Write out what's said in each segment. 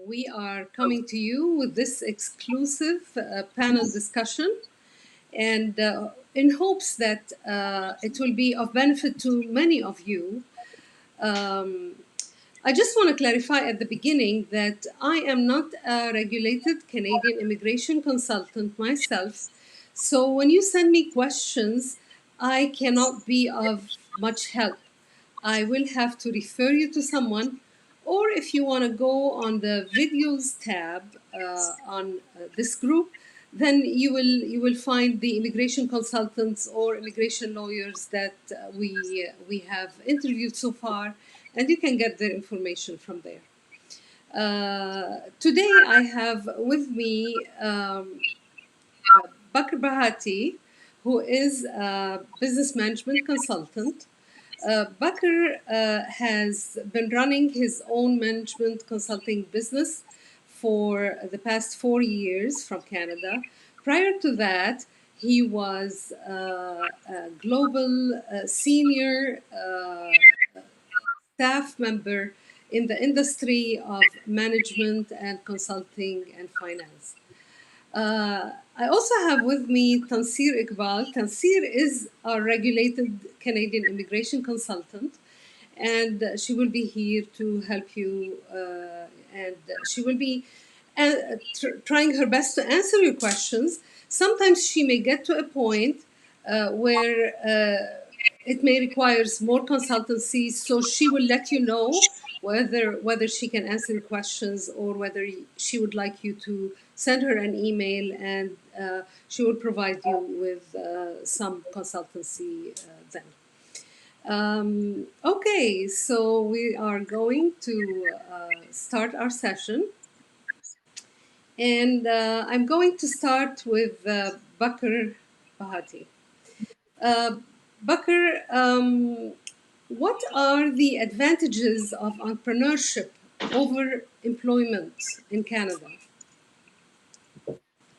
we are coming to you with this exclusive panel discussion, and in hopes that it will be of benefit to many of you. Um, I just want to clarify at the beginning that I am not a regulated Canadian immigration consultant myself. So when you send me questions, I cannot be of much help. I will have to refer you to someone, or if you want to go on the videos tab on this group, then you will find the immigration consultants or immigration lawyers that we have interviewed so far, and you can get their information from there. Today I have with me Baqar Bhatti, who is a business management consultant. Baqar has been running his own management consulting business for the past 4 years from Canada. Prior to that, he was a global senior staff member in the industry of management and consulting and finance. I also have with me Tanseer Iqbal. Tanseer is a regulated Canadian immigration consultant, and she will be here to help you, and she will be trying her best to answer your questions. Sometimes she may get to a point where it may require more consultancy, so she will let you know whether she can answer your questions or whether she would like you to send her an email, and she will provide you with some consultancy then. Okay, so we are going to start our session. And I'm going to start with Baqar Bhatti. Baqar, what are the advantages of entrepreneurship over employment in Canada?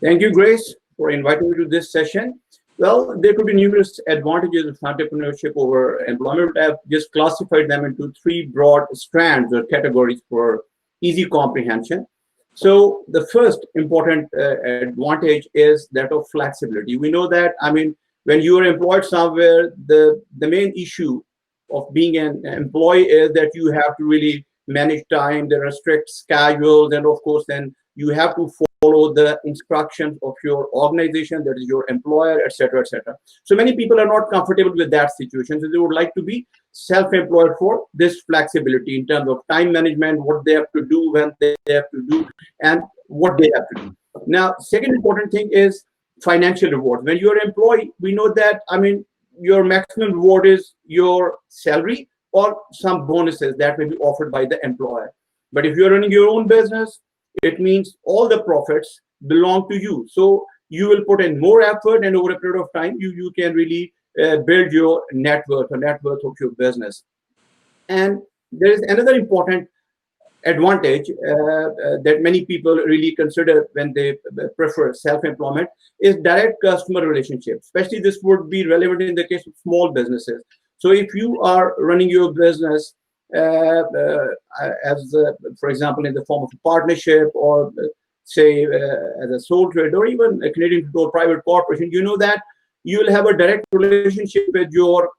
Thank you, Grace, for inviting me to this session. Well, there could be numerous advantages of entrepreneurship over employment. I've just classified them into three broad strands or categories for easy comprehension. So the first important advantage is that of flexibility. We know that, I mean, when you are employed somewhere, the main issue of being an employee is that you have to really manage time. There are strict schedules, and of course, then you have to follow the instructions of your organization, that is your employer, etc., etc. So many people are not comfortable with that situation, so they would like to be self-employed for this flexibility in terms of time management, what they have to do, when they have to do, and what they have to do. Now, second important thing is financial reward. When you're an employee, we know that, I mean, your maximum reward is your salary or some bonuses that may be offered by the employer. But if you're running your own business, it means all the profits belong to you. So you will put in more effort, and over a period of time, you can really build your net worth or net worth of your business. And there is another important advantage that many people really consider when they prefer self-employment is direct customer relationship. Especially this would be relevant in the case of small businesses. So if you are running your business for example, in the form of a partnership, or say as a sole trader, or even a Canadian controlled private corporation, you know that you will have a direct relationship with your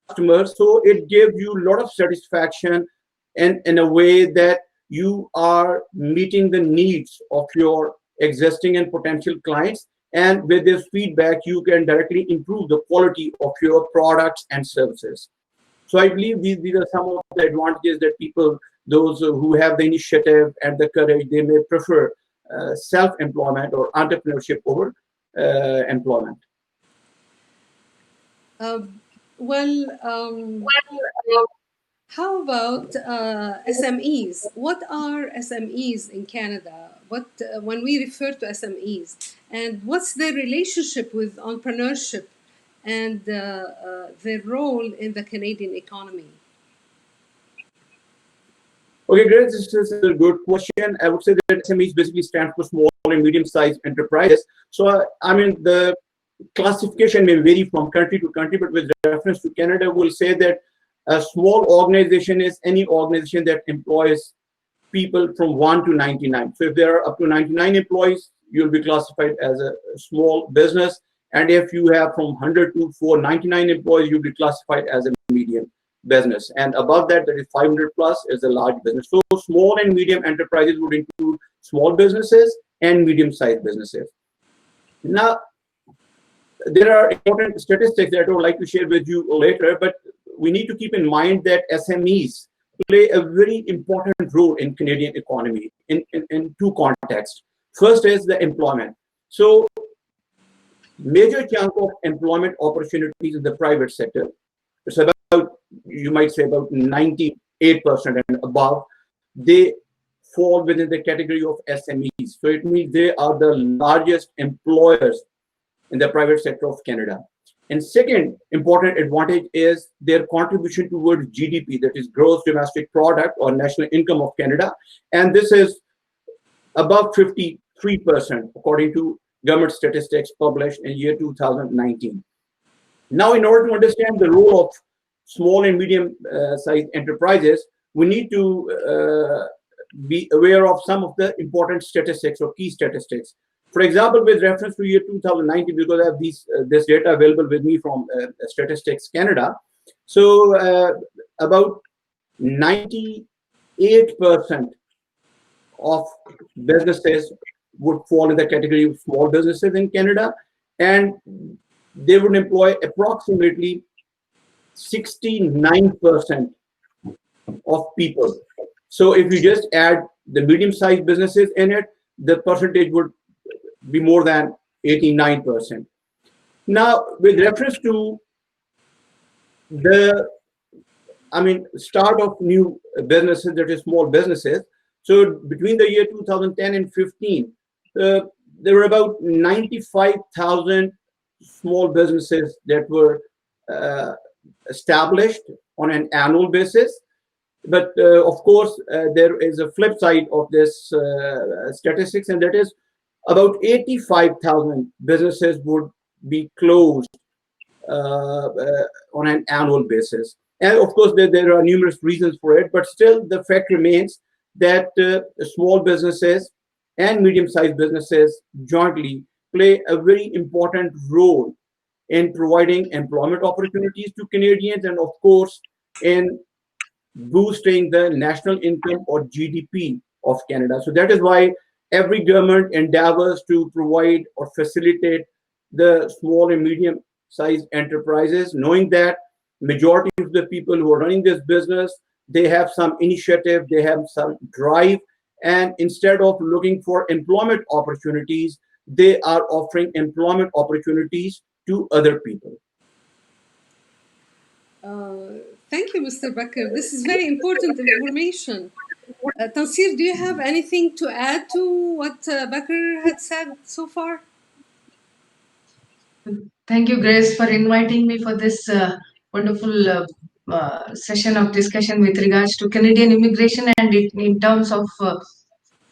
customers. So it gives you a lot of satisfaction, and in a way that you are meeting the needs of your existing and potential clients. And with this feedback, you can directly improve the quality of your products and services. So I believe these are some of the advantages that people, those who have the initiative and the courage, they may prefer self-employment or entrepreneurship over employment. How about SMEs? What are SMEs in Canada? What when we refer to SMEs, and what's their relationship with entrepreneurship and their role in the Canadian economy? Okay, great. This is a good question. I would say that SMEs basically stand for small and medium-sized enterprises. So, I mean, the classification may vary from country to country, but with reference to Canada, we'll say that a small organization is any organization that employs people from 1 to 99. So if there are up to 99 employees, you'll be classified as a small business. And if you have from 100 to 499 employees, you'll be classified as a medium business. And above that, that is 500 plus, is a large business. So small and medium enterprises would include small businesses and medium-sized businesses. Now, there are important statistics that I would like to share with you later, but we need to keep in mind that SMEs play a very important role in Canadian economy in two contexts. First is the employment. So major chunk of employment opportunities in the private sector. It's about, you might say about 98% and above, they fall within the category of SMEs. So it means they are the largest employers in the private sector of Canada. And second important advantage is their contribution towards GDP, that is gross domestic product or national income of Canada. And this is above 53%, according to government statistics published in year 2019. Now, in order to understand the role of small and medium sized enterprises, we need to be aware of some of the important statistics or key statistics. For example, with reference to year 2019, because I have this data available with me from Statistics Canada. So about 98% of businesses would fall in the category of small businesses in Canada, and they would employ approximately 69% of people. So if you just add the medium-sized businesses in it, the percentage would be more than 89%. Now, with reference to the, start of new businesses, that is small businesses. So between the year 2010 and 15, there were about 95,000 small businesses that were established on an annual basis. But of course, there is a flip side of this statistics, and that is about 85,000 businesses would be closed on an annual basis. And of course, there are numerous reasons for it, but still the fact remains that small businesses and medium-sized businesses jointly play a very important role in providing employment opportunities to Canadians, and of course, in boosting the national income or GDP of Canada. So that is why every government endeavors to provide or facilitate the small and medium-sized enterprises, knowing that majority of the people who are running this business, they have some initiative, they have some drive, and instead of looking for employment opportunities, they are offering employment opportunities to other people. Thank you, Mr. Baqar. This is very important information. Tanseer, do you have anything to add to what Baqar had said so far? Thank you, Grace, for inviting me for this wonderful session of discussion with regards to Canadian immigration and in terms of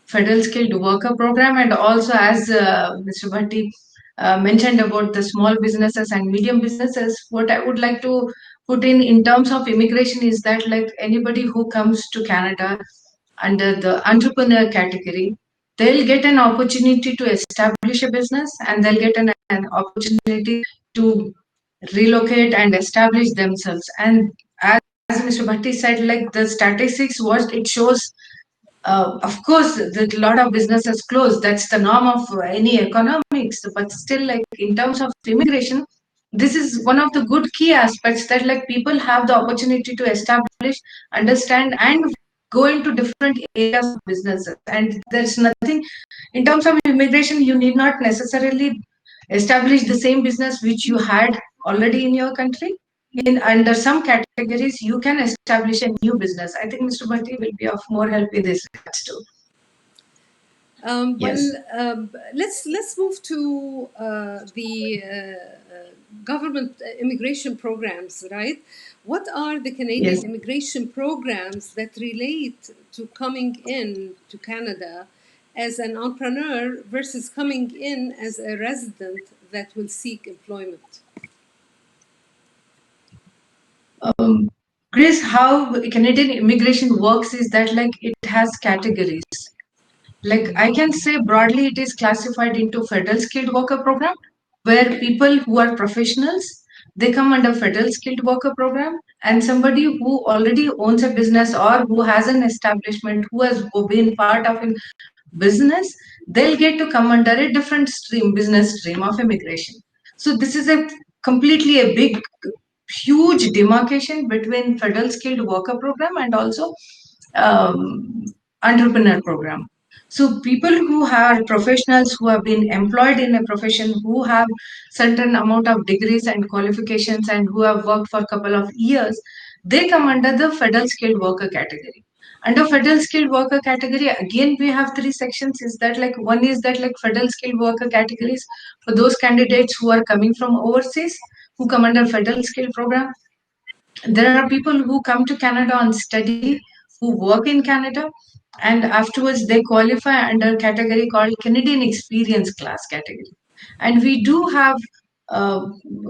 federal skilled worker program, and also as Mr. Bhatti mentioned about the small businesses and medium businesses. What I would like to put in terms of immigration is that, like, anybody who comes to Canada under the entrepreneur category, they'll get an opportunity to establish a business, and they'll get an opportunity to relocate and establish themselves. And as Mr. Bhatti said, like, the statistics, what it shows, of course, that a lot of businesses close. That's the norm of any economics. But still, like, in terms of immigration, this is one of the good key aspects, that, like, people have the opportunity to establish, understand, and go into different areas of businesses. And there's nothing in terms of immigration. You need not necessarily establish the same business which you had already in your country. In under some categories, you can establish a new business. I think Mr. Bhatti will be of more help in this regards too. Well, let's move to the government immigration programs, right? What are the Canadian Yes. immigration programs that relate to coming in to Canada as an entrepreneur versus coming in as a resident that will seek employment? Grace, how Canadian immigration works is that like it has categories. Like I can say broadly, it is classified into federal skilled worker program, where people who are professionals, they come under federal skilled worker program, and somebody who already owns a business or who has an establishment, who has been part of a business, they'll get to come under a different stream, business stream of immigration. So this is a completely a big, huge demarcation between federal skilled worker program and also um, entrepreneur program. So people who are professionals who have been employed in a profession, who have certain amount of degrees and qualifications and who have worked for a couple of years, they come under the federal skilled worker category. Under federal skilled worker category, again we have three sections. Is that like one is that like federal skilled worker categories for those candidates who are coming from overseas, who come under federal skilled program. There are people who come to Canada on study, who work in Canada, and afterwards they qualify under a category called Canadian Experience Class category. And we do have a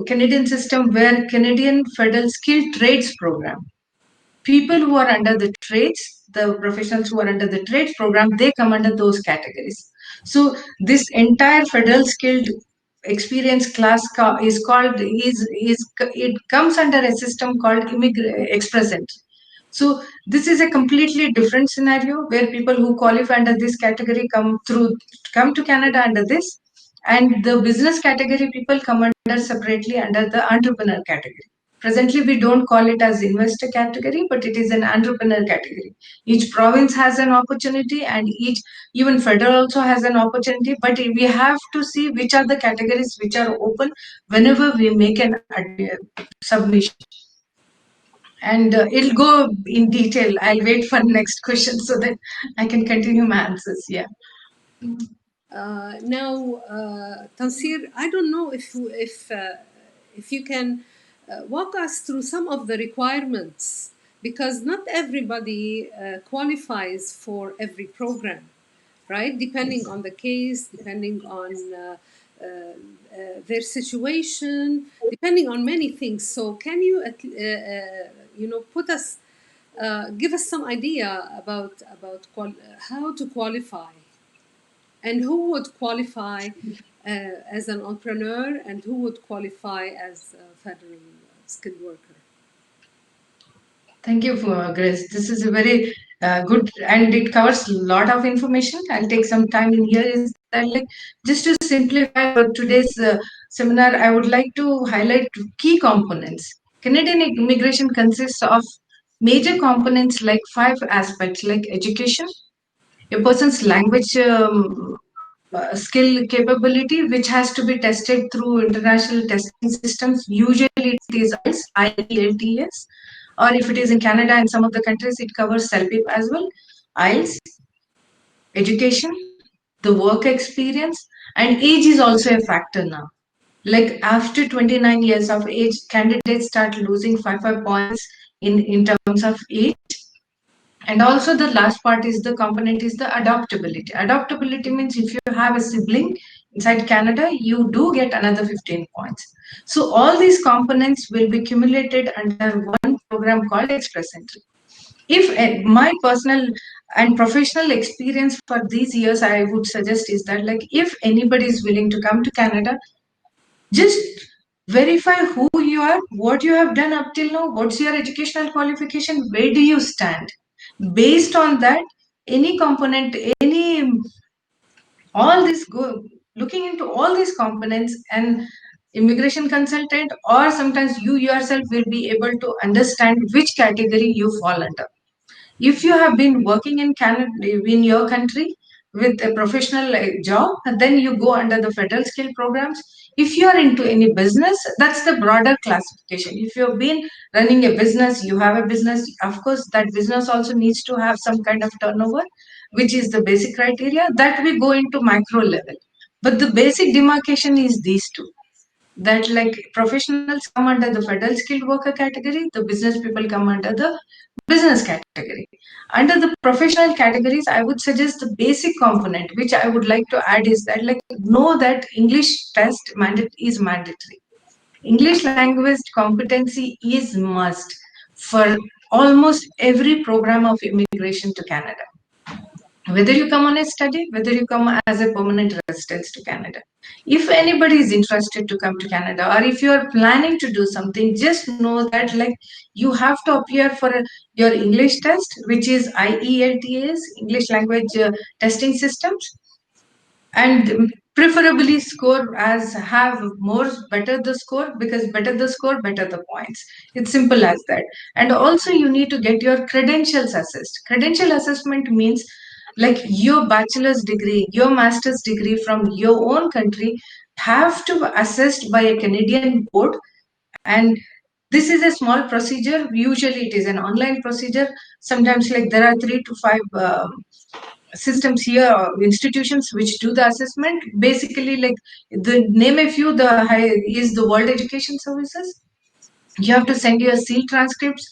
Canadian system where Canadian Federal Skilled Trades Program. People who are under the trades, the professionals who are under the trades program, they come under those categories. So this entire federal skilled experience class is called is it comes under a system called express entry. So this is a completely different scenario where people who qualify under this category come to Canada under this, and the business category people come under separately under the entrepreneur category. Presently, we don't call it as investor category, but it is an entrepreneur category. Each province has an opportunity, and each even federal also has an opportunity. But we have to see which are the categories which are open whenever we make an submission. And it'll go in detail. I'll wait for next question so that I can continue my answers. Yeah. Now, Tanseer, I don't know if you can walk us through some of the requirements, because not everybody qualifies for every program, right? Depending on the case, depending on their situation, depending on many things. So, can you, put us, give us some idea about how to qualify, and who would qualify as an entrepreneur, and who would qualify as a federal skilled worker? Thank you, for Grace. This is a very good, and it covers a lot of information. I'll take some time in here. Is that like just to simplify for today's seminar, I would like to highlight key components. Canadian immigration consists of major components like five aspects, like education, a person's language skill capability, which has to be tested through international testing systems. Usually it is IELTS, or if it is in Canada and some of the countries, it covers CELPIP as well. IELTS, education, the work experience, and age is also a factor now. Like after 29 years of age, candidates start losing 5 points in terms of age. And also the last part is the component is the adaptability. Adaptability means if you have a sibling inside Canada, you do get another 15 points. So all these components will be accumulated under one program called Express Entry. If my personal and professional experience for these years, I would suggest is that like if anybody is willing to come to Canada, just verify who you are, what you have done up till now, what's your educational qualification, where do you stand. Based on that, any component, any all this go looking into all these components, and immigration consultant or sometimes you yourself will be able to understand which category you fall under. If you have been working in Canada, in your country, with a professional job, then you go under the federal skill programs. If you are into any business, that's the broader classification. If you've been running a business, you have a business, of course that business also needs to have some kind of turnover, which is the basic criteria that we go into macro level. But the basic demarcation is these two, that like professionals come under the federal skilled worker category, the business people come under the business category. Under the professional categories, I would suggest the basic component which I would like to add is that like know that English test is mandatory. English language competency is must for almost every program of immigration to Canada. Whether you come on a study, whether you come as a permanent resident to Canada. If anybody is interested to come to Canada, or if you are planning to do something, just know that like you have to appear for your English test, which is IELTS, English Language Testing Systems, and preferably score as have more better the score, because better the score better the points. It's simple as that. And also you need to get your credentials assessed. Credential assessment means like your bachelor's degree, your master's degree from your own country have to be assessed by a Canadian board. And this is a small procedure. Usually it is an online procedure. Sometimes like there are 3 to 5 systems here, or institutions which do the assessment. Basically, like the name a few, the high is the World Education Services. You have to send your seal transcripts,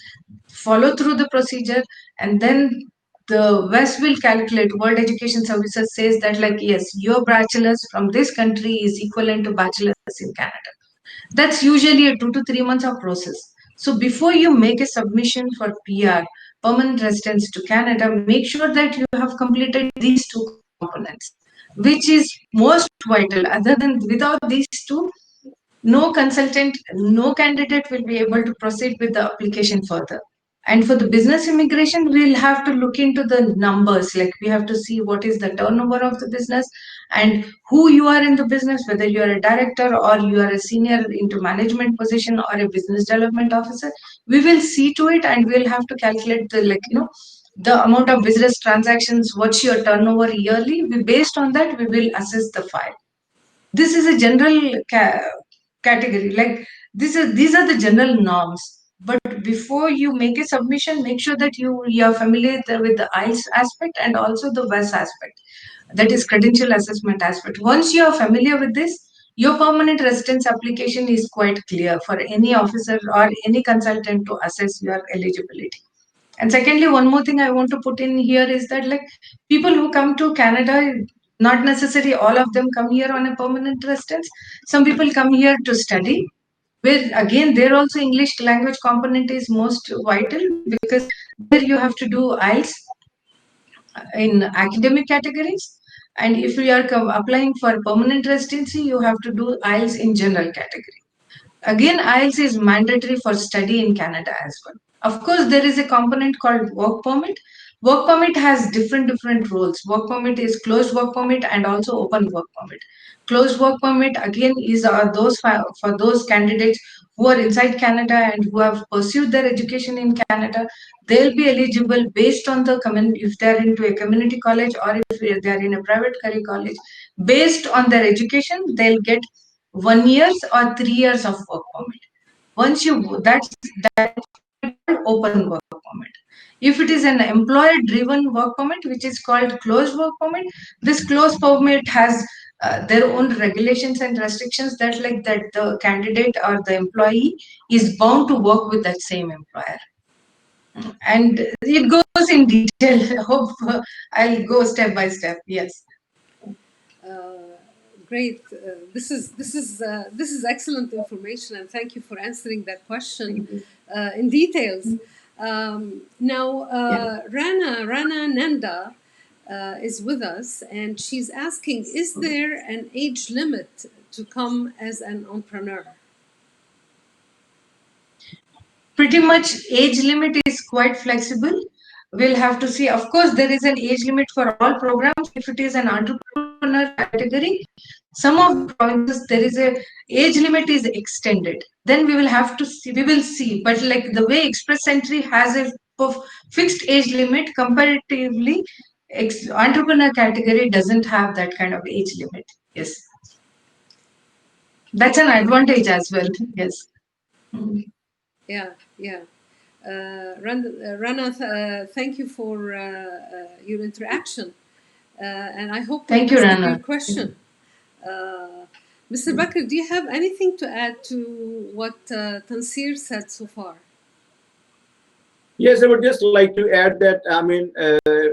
follow through the procedure, and then the West will calculate. World Education Services says that like yes, your bachelor's from this country is equivalent to bachelor's in Canada. That's usually a 2 to 3 months of process. So before you make a submission for PR, permanent residence to Canada, make sure that you have completed these 2 components, which is most vital. Other than without these two, no consultant, no candidate will be able to proceed with the application further. And for the business immigration, we'll have to look into the numbers. Like we have to see what is the turnover of the business and who you are in the business, whether you are a director or you are a senior into management position or a business development officer. We will see to it, and we'll have to calculate the the amount of business transactions, what's your turnover yearly. Based on that, we will assess the file. This is a general category. Like these are the general norms. But before you make a submission, make sure that you are familiar with the IELTS aspect and also the WES aspect, that is credential assessment aspect. Once you are familiar with this, your permanent residence application is quite clear for any officer or any consultant to assess your eligibility. And secondly, one more thing I want to put in here is that like people who come to Canada, not necessarily all of them come here on a permanent residence. Some people come here to study, where again there also English language component is most vital, because there you have to do IELTS in academic categories. And if you are applying for permanent residency, you have to do IELTS in general category. Again, IELTS is mandatory for study in Canada as well. Of course, there is a component called work permit. Work permit has different roles. Work permit is closed work permit and also open work permit. Closed work permit again is for those candidates who are inside Canada and who have pursued their education in Canada. They'll be eligible based on the if they're into a community college or if they're in a private career college. Based on their education, they'll get 1 year or 3 years of work permit. Once you that's open work permit. If it is an employer-driven work permit, which is called closed work permit, this closed permit has their own regulations and restrictions that like that the candidate or the employee is bound to work with that same employer. And it goes in detail. Hope I'll go step by step. Yes. Great. This is excellent information, and thank you for answering that question in details. Now, Rana Nanda is with us, and she's asking: is there an age limit to come as an entrepreneur? Pretty much, age limit is quite flexible. We'll have to see. Of course, there is an age limit for all programs. If it is an entrepreneur category, some of the provinces there is a age limit is extended. Then we will have to see. We will see. But like the way Express Entry has a fixed age limit, comparatively, entrepreneur category doesn't have that kind of age limit. Yes, that's an advantage as well. Yes. Yeah. Rana, thank you for your interaction, and I hope we answered your question. Mr. Baqar, do you have anything to add to what Tanseer said so far? Yes, I would just like to add that, I mean,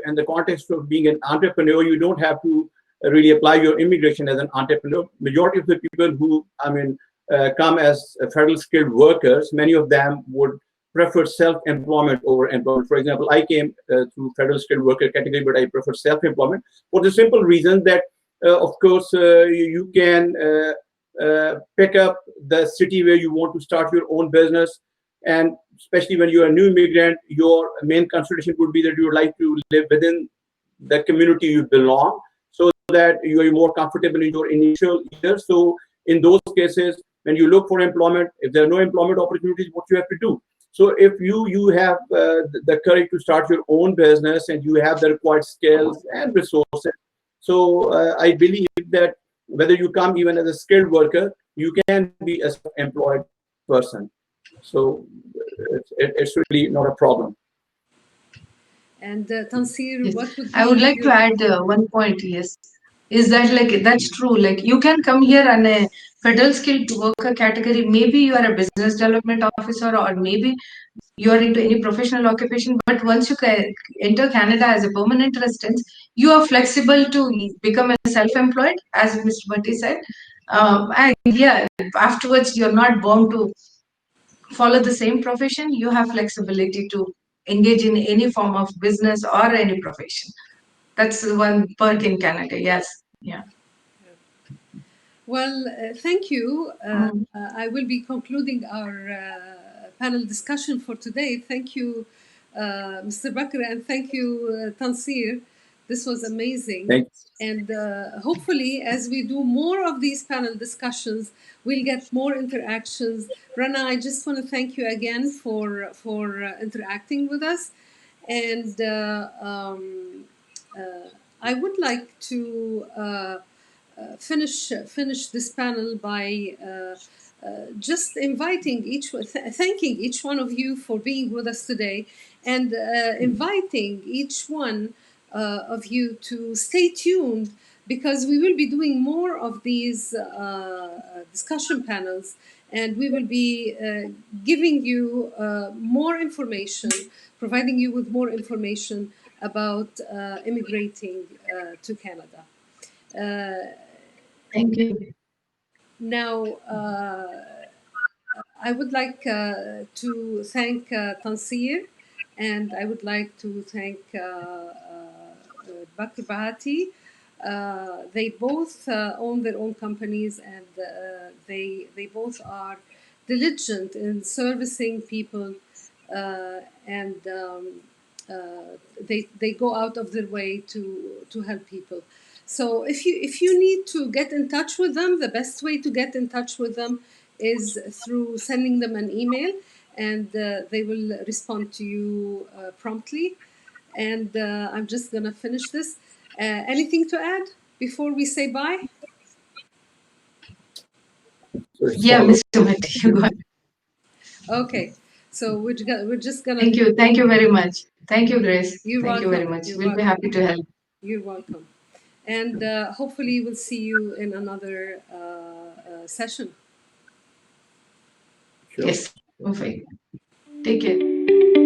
in the context of being an entrepreneur, you don't have to really apply your immigration as an entrepreneur. Majority of the people who, come as federal skilled workers, many of them would prefer self-employment over employment. For example, I came through federal skilled worker category, but I prefer self-employment for the simple reason that, of course, you can pick up the city where you want to start your own business. And especially when you're a new immigrant, your main consideration would be that you would like to live within the community you belong, so that you are more comfortable in your initial years. So in those cases, when you look for employment, if there are no employment opportunities, what you have to do? So if you have the courage to start your own business and you have the required skills and resources, so I believe that whether you come even as a skilled worker, you can be a self-employed person. So it's really not a problem. And Tanseer, Yes. what would I would be like to your... add one point. Yes, is that like that's true? Like you can come here on a federal skilled worker category. Maybe you are a business development officer, or maybe you are into any professional occupation. But once you enter Canada as a permanent resident, you are flexible to become a self-employed, as Mr. Bhatti said. And yeah, afterwards you're not bound to follow the same profession. You have flexibility to engage in any form of business or any profession. That's one perk in Canada. Yes. Yeah. Well, thank you. Mm. I will be concluding our panel discussion for today. Thank you, Mr. Bakr, and thank you, Tanseer. This was amazing. Thanks. And hopefully, as we do more of these panel discussions, we'll get more interactions. Rana, I just want to thank you again for interacting with us. And I would like to finish this panel by just inviting thanking each one of you for being with us today, and inviting each one of you to stay tuned, because we will be doing more of these discussion panels, and we will be giving you more information, providing you with more information about immigrating to Canada. Thank you. Now, I would like to thank Tanseer, and I would like to thank Baqar Bhatti. They both own their own companies, and they both are diligent in servicing people, and they go out of their way to help people. So if you need to get in touch with them, the best way to get in touch with them is through sending them an email, and they will respond to you promptly. And I'm just gonna finish this. Anything to add before we say bye? Yeah, Mr. Bhatti, you go ahead. Okay, so we're just gonna. Thank you. Thank you very much. Thank you, Grace. You're Thank you very welcome. much. You're We'll be welcome. happy to help. You're welcome. And hopefully we'll see you in another session. Sure. Yes. Perfect. Take care.